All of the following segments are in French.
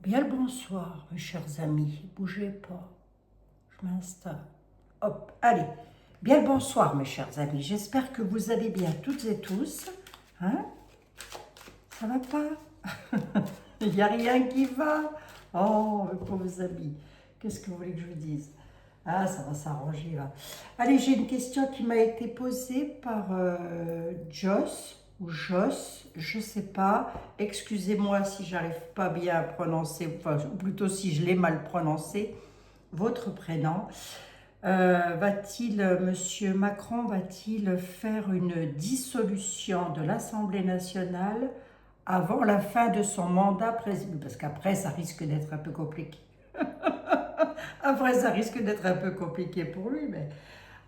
Bien le bonsoir, mes chers amis. Bougez pas. Je m'installe. Hop, allez. Bien le bonsoir, mes chers amis. J'espère que vous allez bien toutes et tous. Hein? Ça va pas? Il n'y a rien qui va. Oh, mes pauvres amis. Qu'est-ce que vous voulez que je vous dise? Ah, ça va s'arranger là. Allez, j'ai une question qui m'a été posée par Joss ou Joss, je sais pas. Excusez-moi si j'arrive pas bien à prononcer, enfin, ou plutôt si je l'ai mal prononcé, votre prénom. Monsieur Macron, va-t-il faire une dissolution de l'Assemblée nationale avant la fin de son mandat présidentiel? Parce qu'après, ça risque d'être un peu compliqué. Après, ça risque d'être un peu compliqué pour lui, mais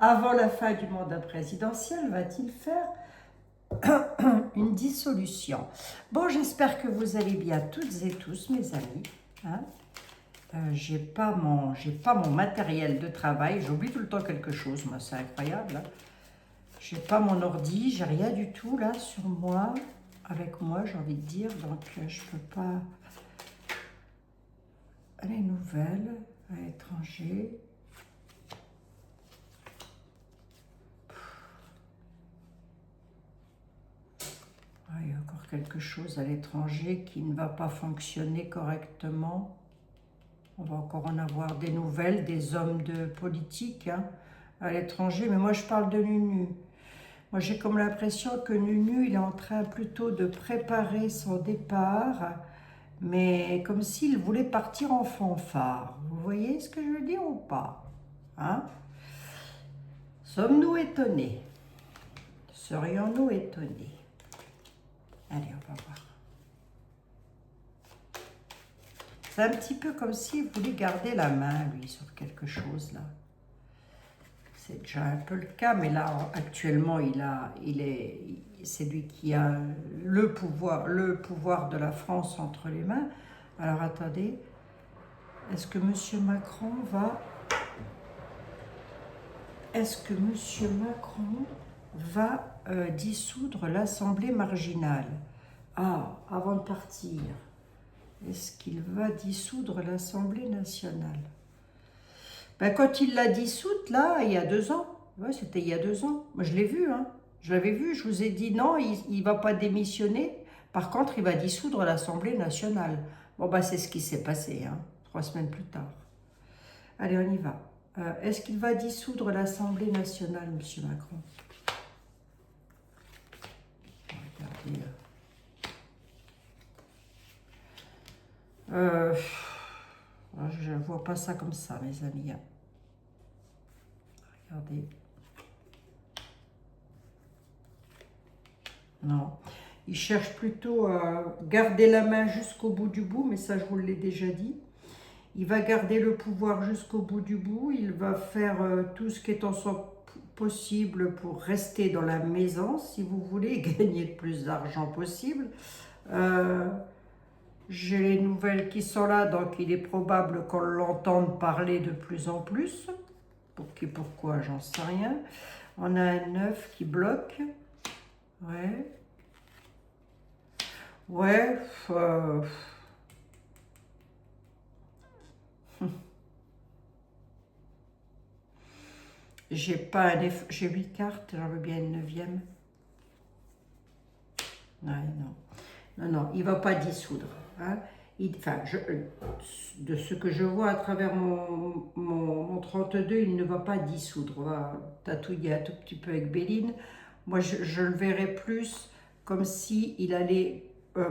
avant la fin du mandat présidentiel, va-t-il faire une dissolution? Bon, j'espère que vous allez bien toutes et tous, mes amis. Hein. J'ai pas mon matériel de travail. J'oublie tout le temps quelque chose, moi, c'est incroyable. Hein. J'ai pas mon ordi, j'ai rien du tout là sur moi, avec moi, j'ai envie de dire. Donc, je peux pas. Les nouvelles à l'étranger. Il y a encore quelque chose à l'étranger qui ne va pas fonctionner correctement. On va encore en avoir des nouvelles, des hommes de politique hein, à l'étranger. Mais moi, je parle de Nunu. Moi, j'ai comme l'impression que Nunu, il est en train plutôt de préparer son départ, mais comme s'il voulait partir en fanfare. Vous voyez ce que je veux dire ou pas hein? Sommes-nous étonnés? Serions-nous étonnés? Allez, on va voir. C'est un petit peu comme s'il voulait garder la main, lui, sur quelque chose, là. C'est déjà un peu le cas, mais là, actuellement, c'est lui qui a le pouvoir de la France entre les mains. Alors, attendez, est-ce que Monsieur Macron va dissoudre l'Assemblée marginale? Ah, avant de partir. Est-ce qu'il va dissoudre l'Assemblée nationale? Ben, quand il l'a dissoute, là, il y a 2 ans, ouais, c'était il y a 2 ans, moi je l'ai vu, hein. Je l'avais vu, je vous ai dit non, il ne va pas démissionner, par contre il va dissoudre l'Assemblée nationale. Bon, bah c'est ce qui s'est passé, hein, 3 semaines plus tard. Allez, on y va. Est-ce qu'il va dissoudre l'Assemblée nationale, Monsieur Macron? Regardez. Je ne vois pas ça comme ça, mes amis. Regardez. Non. Il cherche plutôt à garder la main jusqu'au bout du bout, mais ça, je vous l'ai déjà dit. Il va garder le pouvoir jusqu'au bout du bout. Il va faire tout ce qui est en son possible pour rester dans la maison, si vous voulez, gagner le plus d'argent possible. J'ai les nouvelles qui sont là, donc il est probable qu'on l'entende parler de plus en plus. Pourquoi, j'en sais rien. On a un 9 qui bloque. Ouais. Ouais. J'ai pas un j'ai 8 cartes, j'en veux bien une 9e. Ouais, non. Non, il ne va pas dissoudre. Hein. De ce que je vois à travers mon 32, il ne va pas dissoudre. On va tatouiller un tout petit peu avec Béline. Moi, je le verrais plus comme si il allait...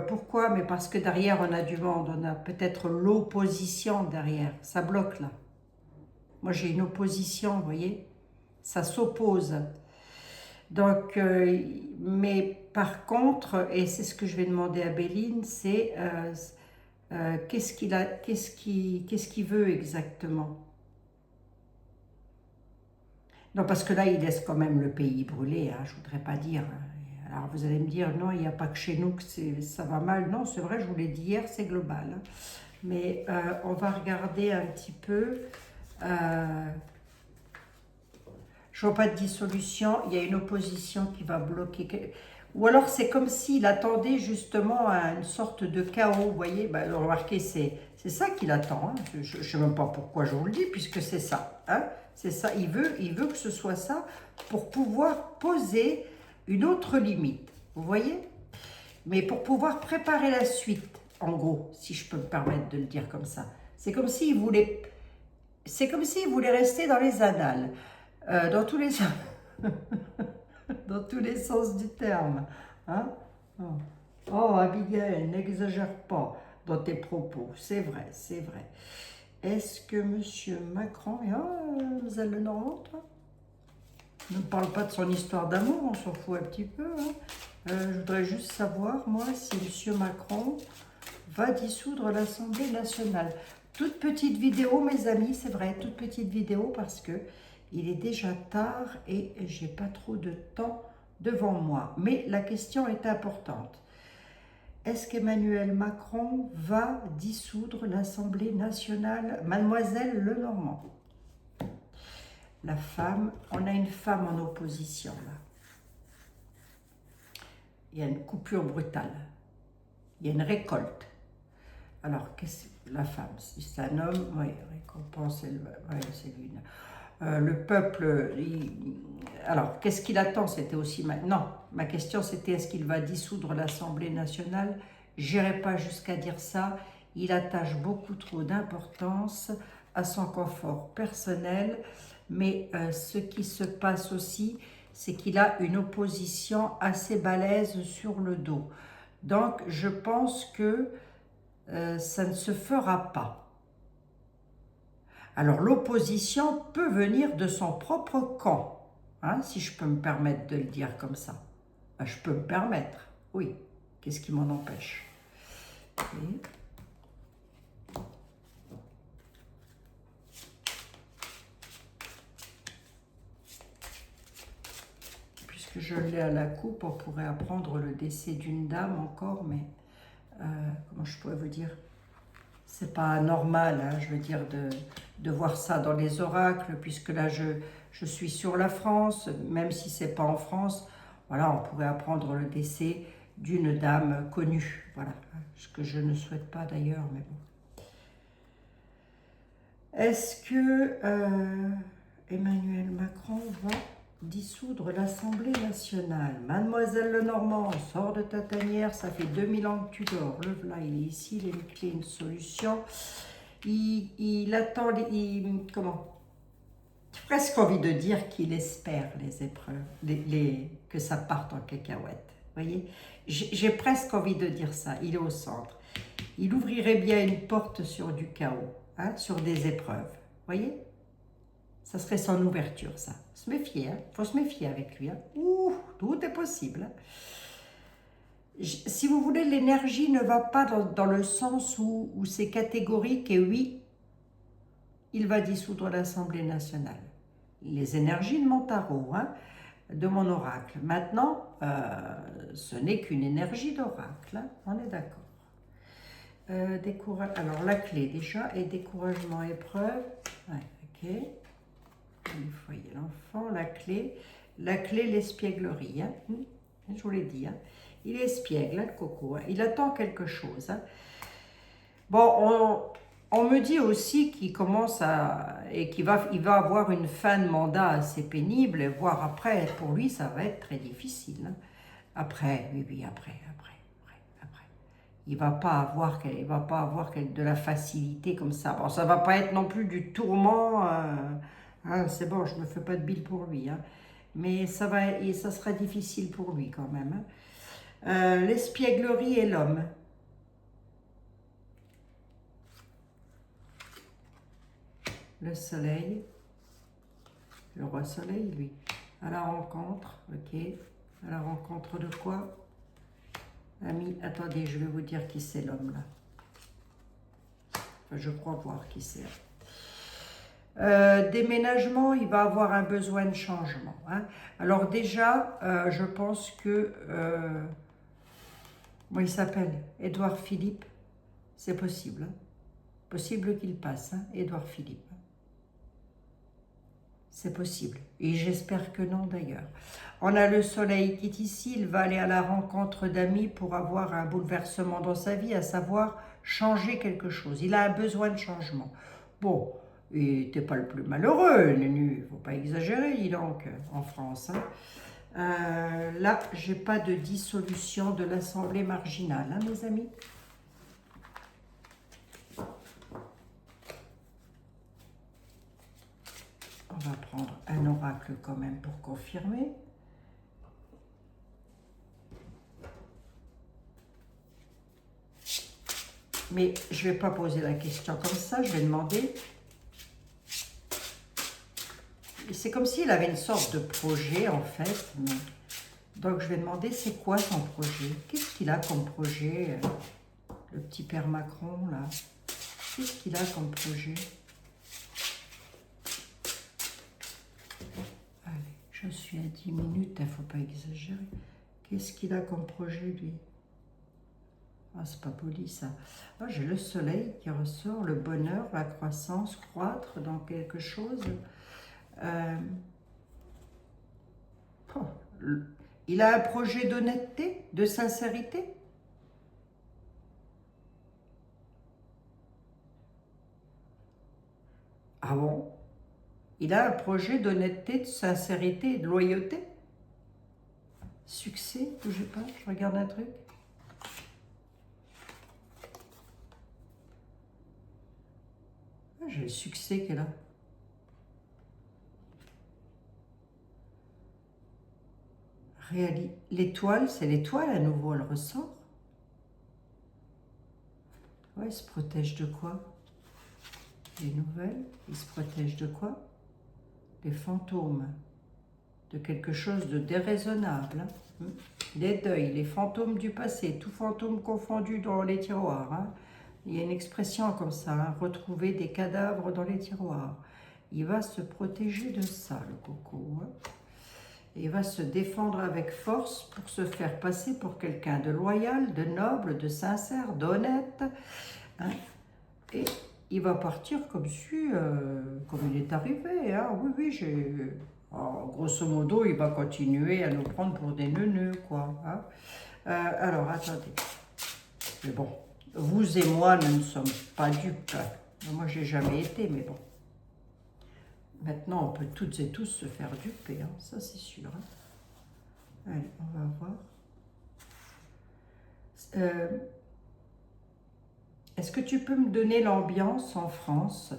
pourquoi? Mais parce que derrière, on a du monde. On a peut-être l'opposition derrière. Ça bloque, là. Moi, j'ai une opposition, vous voyez? Ça s'oppose. Donc, mais par contre, et c'est ce que je vais demander à Béline, c'est qu'est-ce qu'il veut exactement? Non, parce que là, il laisse quand même le pays brûler, hein, je ne voudrais pas dire. Alors, vous allez me dire, non, il n'y a pas que chez nous que ça va mal. Non, c'est vrai, je vous l'ai dit hier, c'est global. Hein. Mais on va regarder un petit peu... je ne vois pas de dissolution, il y a une opposition qui va bloquer. Ou alors c'est comme s'il attendait justement à une sorte de chaos, vous voyez, ben, remarquez, c'est ça qu'il attend, hein. Je ne sais même pas pourquoi je vous le dis, puisque c'est ça, hein. C'est ça, il veut que ce soit ça pour pouvoir poser une autre limite, vous voyez. Mais pour pouvoir préparer la suite, en gros, si je peux me permettre de le dire comme ça, c'est comme s'il voulait, c'est comme s'il voulait rester dans les annales, dans tous les dans tous les sens du terme, hein. Oh, oh, Abigail, n'exagère pas dans tes propos, c'est vrai, c'est vrai. Est-ce que Monsieur Macron, vous avez le Normand, toi? Ne parle pas de son histoire d'amour, on s'en fout un petit peu, hein. Je voudrais juste savoir, moi, si Monsieur Macron va dissoudre l'Assemblée nationale. Toute petite vidéo, mes amis, c'est vrai, toute petite vidéo parce que il est déjà tard et j'ai pas trop de temps devant moi. Mais la question est importante. Est-ce qu'Emmanuel Macron va dissoudre l'Assemblée nationale? Mademoiselle Lenormand. La femme, on a une femme en opposition là. Il y a une coupure brutale. Il y a une récolte. Alors, qu'est-ce que la femme? Si c'est un homme, oui, récompense, c'est lui. Le peuple, alors, qu'est-ce qu'il attend? C'était aussi non, ma question c'était est-ce qu'il va dissoudre l'Assemblée nationale? J'irai pas jusqu'à dire ça. Il attache beaucoup trop d'importance à son confort personnel, mais ce qui se passe aussi, c'est qu'il a une opposition assez balèze sur le dos. Donc, je pense que ça ne se fera pas. Alors l'opposition peut venir de son propre camp, hein, si je peux me permettre de le dire comme ça. Ben, je peux me permettre, oui. Qu'est-ce qui m'en empêche? Okay. Puisque je l'ai à la coupe, on pourrait apprendre le décès d'une dame encore, mais comment je pourrais vous dire? C'est pas normal, hein, je veux dire, de voir ça dans les oracles, puisque là, je suis sur la France, même si c'est pas en France. Voilà, on pourrait apprendre le décès d'une dame connue. Voilà, ce que je ne souhaite pas d'ailleurs, mais bon. Est-ce que Emmanuel Macron va dissoudre l'Assemblée nationale? Mademoiselle Lenormand, sors de ta tanière, ça fait 2000 ans que tu dors. Le voilà, il est ici, il a une clé, une solution. Il attend, comment? J'ai presque envie de dire qu'il espère les épreuves, que ça parte en cacahuète. Voyez, j'ai presque envie de dire ça, il est au centre. Il ouvrirait bien une porte sur du chaos, hein, sur des épreuves. Voyez? Ça serait son ouverture, ça. Se méfier, hein. Faut se méfier avec lui, hein. Ouh, tout est possible, hein. Si vous voulez, l'énergie ne va pas dans le sens où c'est catégorique et oui, il va dissoudre l'Assemblée nationale. Les énergies de mon tarot, hein, de mon oracle. Maintenant, ce n'est qu'une énergie d'oracle, hein, on est d'accord. Alors, la clé déjà est découragement, épreuve. Ouais, ok. Le foyer, l'enfant, la clé, l'espièglerie. Hein. Je vous l'ai dit. Hein. Il est espiègle, hein, le coco. Hein. Il attend quelque chose. Hein. Bon, on me dit aussi qu'il commence il va avoir une fin de mandat assez pénible, voire après, pour lui, ça va être très difficile. Hein. Après, oui, après. Il va pas avoir de la facilité comme ça. Bon, ça va pas être non plus du tourment. Hein, c'est bon, je me fais pas de bile pour lui. Hein. Mais ça sera difficile pour lui quand même. Hein. L'espièglerie et l'homme. Le soleil. Le roi soleil, lui. À la rencontre, ok. À la rencontre de quoi? Ami, attendez, je vais vous dire qui c'est l'homme là. Enfin, je crois voir qui c'est. Déménagement, il va avoir un besoin de changement. Hein. Alors déjà, je pense que... comment il s'appelle? Édouard Philippe. C'est possible. Hein. Possible qu'il passe, hein, Édouard Philippe. C'est possible. Et j'espère que non d'ailleurs. On a le soleil qui est ici. Il va aller à la rencontre d'amis pour avoir un bouleversement dans sa vie, à savoir changer quelque chose. Il a un besoin de changement. Bon, et t'es pas le plus malheureux, Nunu. Faut pas exagérer, dis donc, en France. Hein. Là, j'ai pas de dissolution de l'Assemblée marginale, hein, mes amis. On va prendre un oracle quand même pour confirmer. Mais je ne vais pas poser la question comme ça, je vais demander. C'est comme s'il avait une sorte de projet en fait. Donc je vais demander c'est quoi son projet? Qu'est-ce qu'il a comme projet, le petit père Macron là? Qu'est-ce qu'il a comme projet? Allez, je suis à 10 minutes, il ne faut pas exagérer. Qu'est-ce qu'il a comme projet lui? Ah, c'est pas poli ça. Ah, j'ai le soleil qui ressort, le bonheur, la croissance, croître dans quelque chose. Oh, il a un projet d'honnêteté, de sincérité. Ah bon? Il a un projet d'honnêteté, de sincérité et de loyauté. Succès, bougez pas, je regarde un truc. Ah, j'ai le succès qui est là. L'étoile, c'est l'étoile à nouveau, elle ressort. Ouais, il se protège de quoi? Les nouvelles, il se protège de quoi? Des fantômes, de quelque chose de déraisonnable. Hein. Les deuils, les fantômes du passé, tout fantôme confondu dans les tiroirs. Hein. Il y a une expression comme ça, hein, retrouver des cadavres dans les tiroirs. Il va se protéger de ça, le coco. Hein. Il va se défendre avec force pour se faire passer pour quelqu'un de loyal, de noble, de sincère, d'honnête. Hein. Et il va partir comme il est arrivé. Hein. Oui, oui, grosso modo, il va continuer à nous prendre pour des neuneux, quoi. Hein. Alors, attendez. Mais bon, vous et moi, nous ne sommes pas dupes. Moi, j'ai jamais été, mais bon. Maintenant, on peut toutes et tous se faire duper, hein. Ça c'est sûr. Hein. Allez, on va voir. Est-ce que tu peux me donner l'ambiance en France?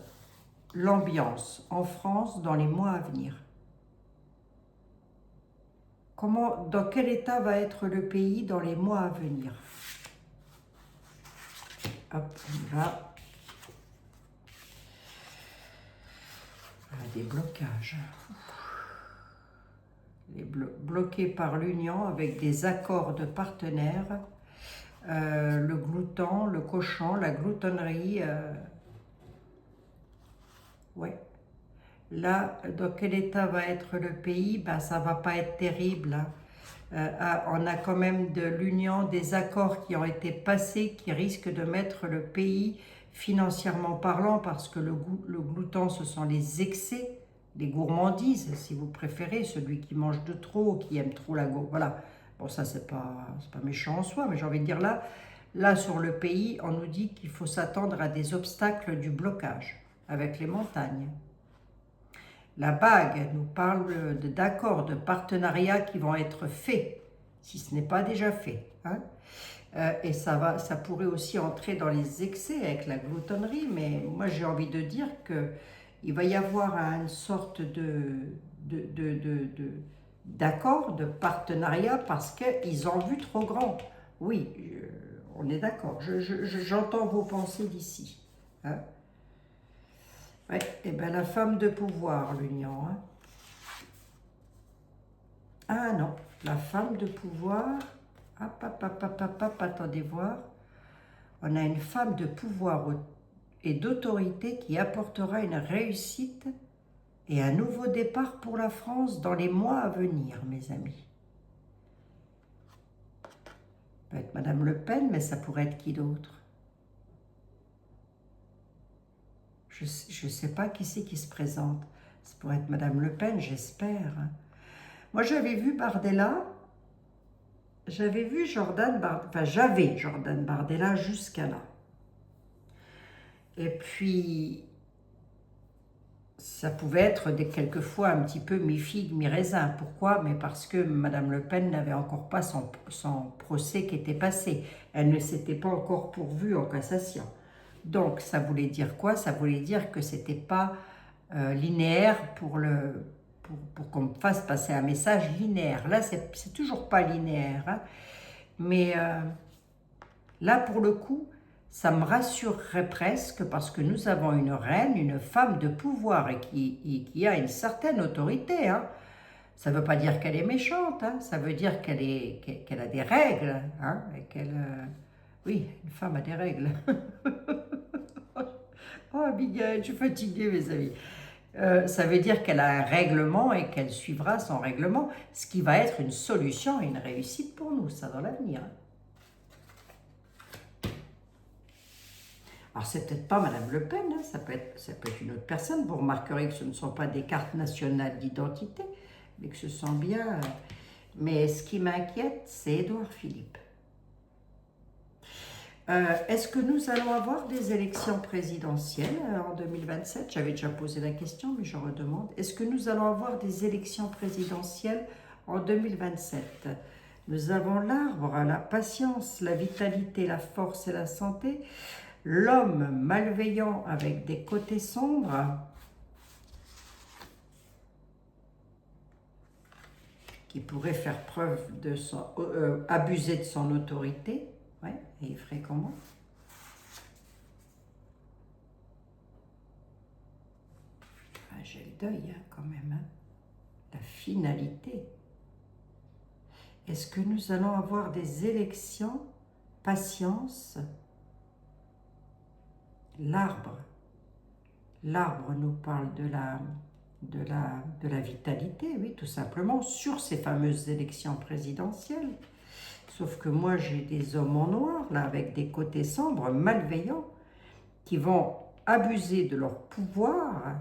L'ambiance en France dans les mois à venir. Dans quel état va être le pays dans les mois à venir? Hop, on va. Des blocages. Bloqués par l'union avec des accords de partenaires. Le glouton, le cochon, la gloutonnerie. Ouais. Là, dans quel état va être le pays? Ben, ça va pas être terrible. Hein. On a quand même de l'union, des accords qui ont été passés, qui risquent de mettre le pays, financièrement parlant, parce que le glouton, ce sont les excès, les gourmandises, si vous préférez, celui qui mange de trop, qui aime trop la gourmandise. Voilà. Bon, ça, c'est pas méchant en soi, mais j'ai envie de dire là, sur le pays, on nous dit qu'il faut s'attendre à des obstacles du blocage, avec les montagnes. La bague nous parle d'accords, de partenariats qui vont être faits, si ce n'est pas déjà fait. Hein. Et ça pourrait aussi entrer dans les excès avec la gloutonnerie, mais moi j'ai envie de dire qu'il va y avoir une sorte d'accord, de partenariat, parce qu'ils ont vu trop grand. Oui, on est d'accord, j'entends vos pensées d'ici. Hein. Ouais, et bien la femme de pouvoir, l'union. Hein. Ah non, la femme de pouvoir. Attendez voir. On a une femme de pouvoir et d'autorité qui apportera une réussite et un nouveau départ pour la France dans les mois à venir, mes amis. Ça peut être Madame Le Pen, mais ça pourrait être qui d'autre? Je ne sais pas qui c'est qui se présente. C'est pour être Madame Le Pen, j'espère. Moi, j'avais vu Bardella, j'avais Jordan Bardella jusqu'à là. Et puis, ça pouvait être quelquefois un petit peu mi-figue, mi-raisin. Pourquoi? Mais parce que Madame Le Pen n'avait encore pas son procès qui était passé. Elle ne s'était pas encore pourvue en cassation. Donc, ça voulait dire quoi? Ça voulait dire que c'était pas linéaire pour qu'on me fasse passer un message linéaire. Là, c'est toujours pas linéaire. Hein. Mais là, pour le coup, ça me rassurerait presque parce que nous avons une reine, une femme de pouvoir et qui a une certaine autorité. Hein. Ça ne veut pas dire qu'elle est méchante, hein. Ça veut dire qu'elle a des règles. Hein, et oui, une femme a des règles. Oh, Abigail, je suis fatiguée, mes amis. Ça veut dire qu'elle a un règlement et qu'elle suivra son règlement, ce qui va être une solution et une réussite pour nous, ça, dans l'avenir. Hein. Alors, c'est peut-être pas Madame Le Pen, hein, ça peut être une autre personne. Vous remarquerez que ce ne sont pas des cartes nationales d'identité, mais que ce sont bien... mais ce qui m'inquiète, c'est Édouard Philippe. Est-ce que nous allons avoir des élections présidentielles en 2027? J'avais déjà posé la question, mais je redemande. Est-ce que nous allons avoir des élections présidentielles en 2027? Nous avons l'arbre, la patience, la vitalité, la force et la santé. L'homme malveillant avec des côtés sombres, qui pourrait faire preuve de abuser de son autorité, ouais, et il ferait comment? Ah, j'ai le deuil, hein, quand même, hein. La finalité. Est-ce que nous allons avoir des élections? Patience. L'arbre. L'arbre nous parle de la vitalité, oui, tout simplement, sur ces fameuses élections présidentielles. Sauf que moi, j'ai des hommes en noir, là, avec des côtés sombres, malveillants, qui vont abuser de leur pouvoir.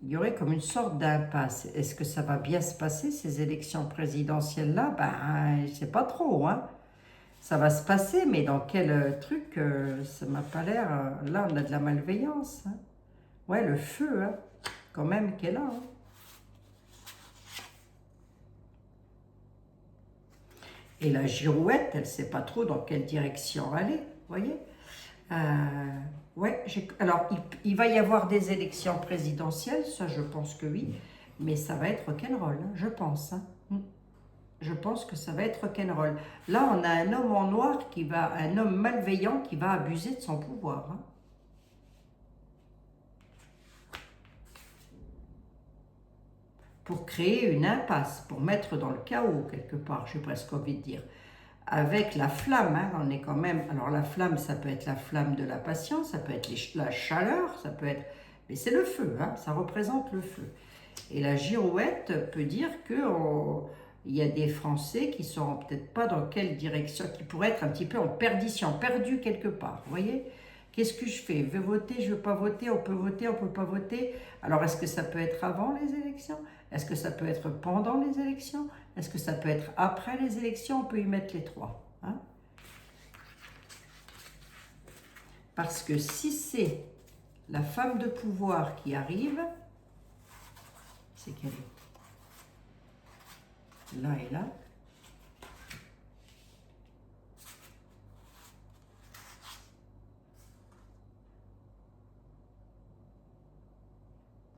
Il y aurait comme une sorte d'impasse. Est-ce que ça va bien se passer, ces élections présidentielles-là? Ben, je sais pas trop, hein. Ça va se passer, mais dans quel truc, ça m'a pas l'air... là, on a de la malveillance. Hein. Ouais, le feu, hein, quand même, qu'elle a. Hein. Et la girouette, elle ne sait pas trop dans quelle direction aller, vous voyez. Ouais, alors, il va y avoir des élections présidentielles, ça je pense que oui, mais ça va être rock'n'roll, hein, je pense. Hein. Je pense que ça va être rock'n'roll. Là, on a un homme en noir, un homme malveillant qui va abuser de son pouvoir. Hein. Pour créer une impasse, pour mettre dans le chaos quelque part, j'ai presque envie de dire. Avec la flamme, hein, on est quand même... Alors la flamme, ça peut être la flamme de la patience, ça peut être la chaleur, ça peut être... Mais c'est le feu, hein, ça représente le feu. Et la girouette peut dire que il y a des Français qui ne sont peut-être pas dans quelle direction, qui pourraient être un petit peu en perdition, perdus quelque part, vous voyez. Qu'est-ce que je fais? Je veux voter, je ne veux pas voter, on peut voter, on ne peut pas voter. Alors, est-ce que ça peut être avant les élections? Est-ce que ça peut être pendant les élections? Est-ce que ça peut être après les élections? On peut y mettre les trois. Hein? Parce que si c'est la femme de pouvoir qui arrive, c'est qu'elle est là et là.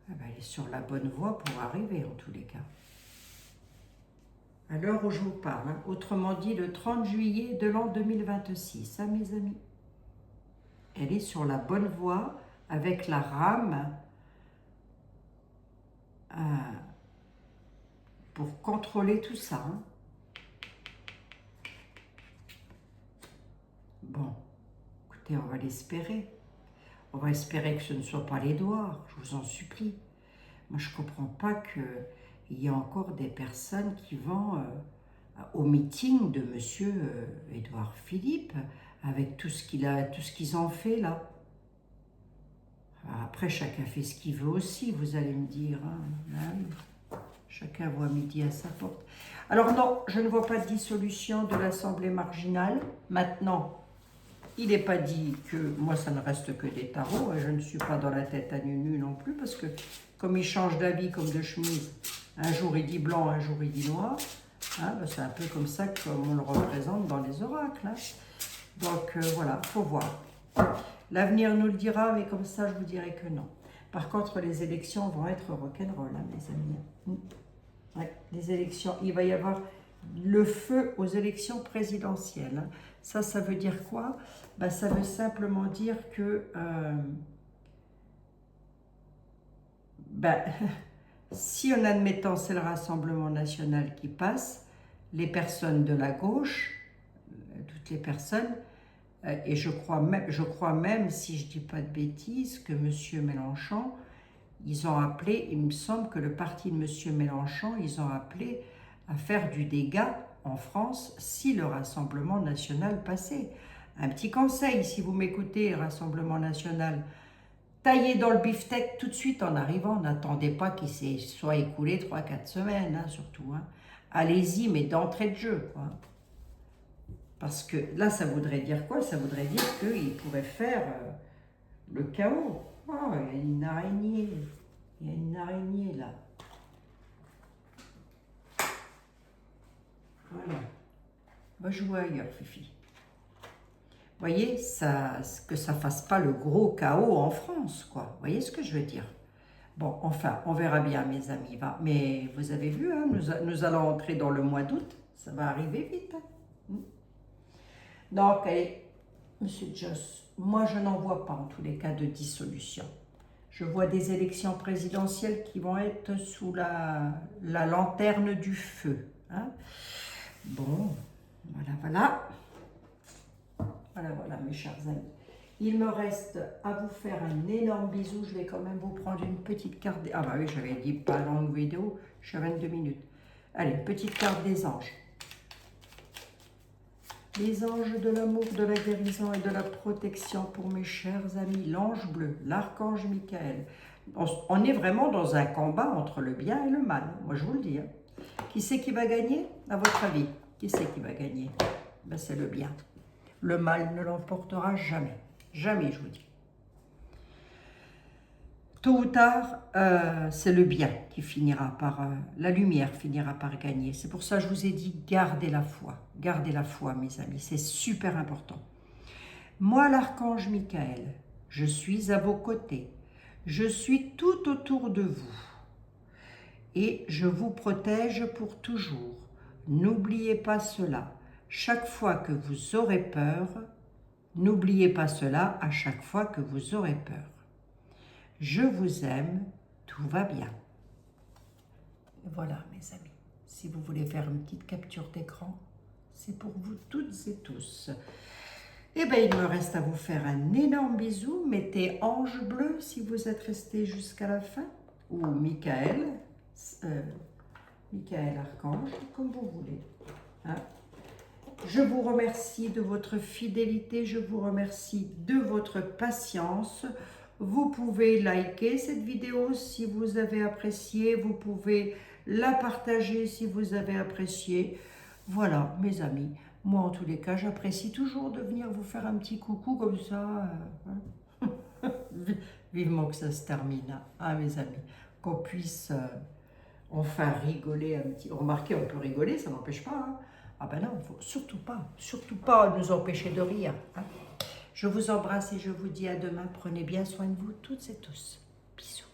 Ah ben, elle est sur la bonne voie pour arriver en tous les cas. À l'heure où je vous parle, hein, autrement dit le 30 juillet de l'an 2026, hein, mes amis. Elle est sur la bonne voie avec la rame pour contrôler tout ça. Hein. Bon, écoutez, on va l'espérer. On va espérer que ce ne soit pas l'Édouard, je vous en supplie. Moi, je ne comprends pas qu'il y ait encore des personnes qui vont au meeting de monsieur Édouard Philippe, avec tout ce qu'ils ont fait là. Après, chacun fait ce qu'il veut aussi, vous allez me dire. Hein. Chacun voit midi à sa porte. Alors non, je ne vois pas de dissolution de l'Assemblée marginale. Maintenant, il n'est pas dit que moi, ça ne reste que des tarots. Je ne suis pas dans la tête à nu non plus, parce que comme il change d'habit comme de chemise, un jour il dit blanc, un jour il dit noir, hein, c'est un peu comme ça qu'on le représente dans les oracles. Hein. Donc voilà, il faut voir. L'avenir nous le dira, mais comme ça, je vous dirai que non. Par contre, les élections vont être rock'n'roll, hein, mes amis. Ouais, les élections, il va y avoir le feu aux élections présidentielles. Hein. Ça veut dire quoi? Ben, ça veut simplement dire que si en admettant c'est le Rassemblement national qui passe, les personnes de la gauche, toutes les personnes, et je crois même, si je ne dis pas de bêtises, que M. Mélenchon, ils ont appelé, il me semble que le parti de M. Mélenchon, ils ont appelé à faire du dégât en France si le Rassemblement national passait. Un petit conseil, si vous m'écoutez, Rassemblement national, taillez dans le beefsteak tout de suite en arrivant, n'attendez pas qu'il soit écoulé 3-4 semaines, hein, surtout. Hein. Allez-y, mais d'entrée de jeu, quoi. Parce que là, ça voudrait dire quoi? Ça voudrait dire qu'il pourrait faire le chaos. Oh, il y a une araignée. Il y a une araignée là. Voilà. Va jouer ailleurs, Fifi. Vous voyez, que ça ne fasse pas le gros chaos en France, quoi. Vous voyez ce que je veux dire? Bon, enfin, on verra bien, mes amis. Va. Mais vous avez vu, hein, nous allons entrer dans le mois d'août. Ça va arriver vite. Hein. Donc, allez, Monsieur Joss, moi je n'en vois pas en tous les cas de dissolution. Je vois des élections présidentielles qui vont être sous la lanterne du feu. Hein. Bon, voilà. Voilà, mes chers amis. Il me reste à vous faire un énorme bisou. Je vais quand même vous prendre une petite carte. Ah bah oui, j'avais dit pas longue vidéo, je suis à 22 minutes. Allez, petite carte des anges. Les anges de l'amour, de la guérison et de la protection pour mes chers amis, l'ange bleu, l'archange Michael. On est vraiment dans un combat entre le bien et le mal, moi je vous le dis. Hein. Qui c'est qui va gagner, à votre avis? Qui c'est qui va gagner? Ben, c'est le bien. Le mal ne l'emportera jamais. Jamais, je vous dis. Tôt ou tard, c'est le bien qui finira par... la lumière finira par gagner. C'est pour ça que je vous ai dit, gardez la foi. Gardez la foi, mes amis. C'est super important. Moi, l'archange Michael, je suis à vos côtés. Je suis tout autour de vous. Et je vous protège pour toujours. N'oubliez pas cela. Chaque fois que vous aurez peur, n'oubliez pas cela à chaque fois que vous aurez peur. Je vous aime, tout va bien. Voilà, mes amis. Si vous voulez faire une petite capture d'écran, c'est pour vous toutes et tous. Eh bien, il me reste à vous faire un énorme bisou. Mettez ange bleu si vous êtes resté jusqu'à la fin, ou Michael, Michael Archange, comme vous voulez. Hein? Je vous remercie de votre fidélité, je vous remercie de votre patience. Vous pouvez liker cette vidéo si vous avez apprécié, vous pouvez la partager si vous avez apprécié. Voilà, mes amis, moi en tous les cas, j'apprécie toujours de venir vous faire un petit coucou comme ça. Vivement que ça se termine, hein, mes amis, qu'on puisse enfin rigoler un petit. Remarquez, on peut rigoler, ça n'empêche pas. Hein. Ah ben non, il ne faut surtout pas nous empêcher de rire. Hein. Je vous embrasse et je vous dis à demain. Prenez bien soin de vous toutes et tous. Bisous.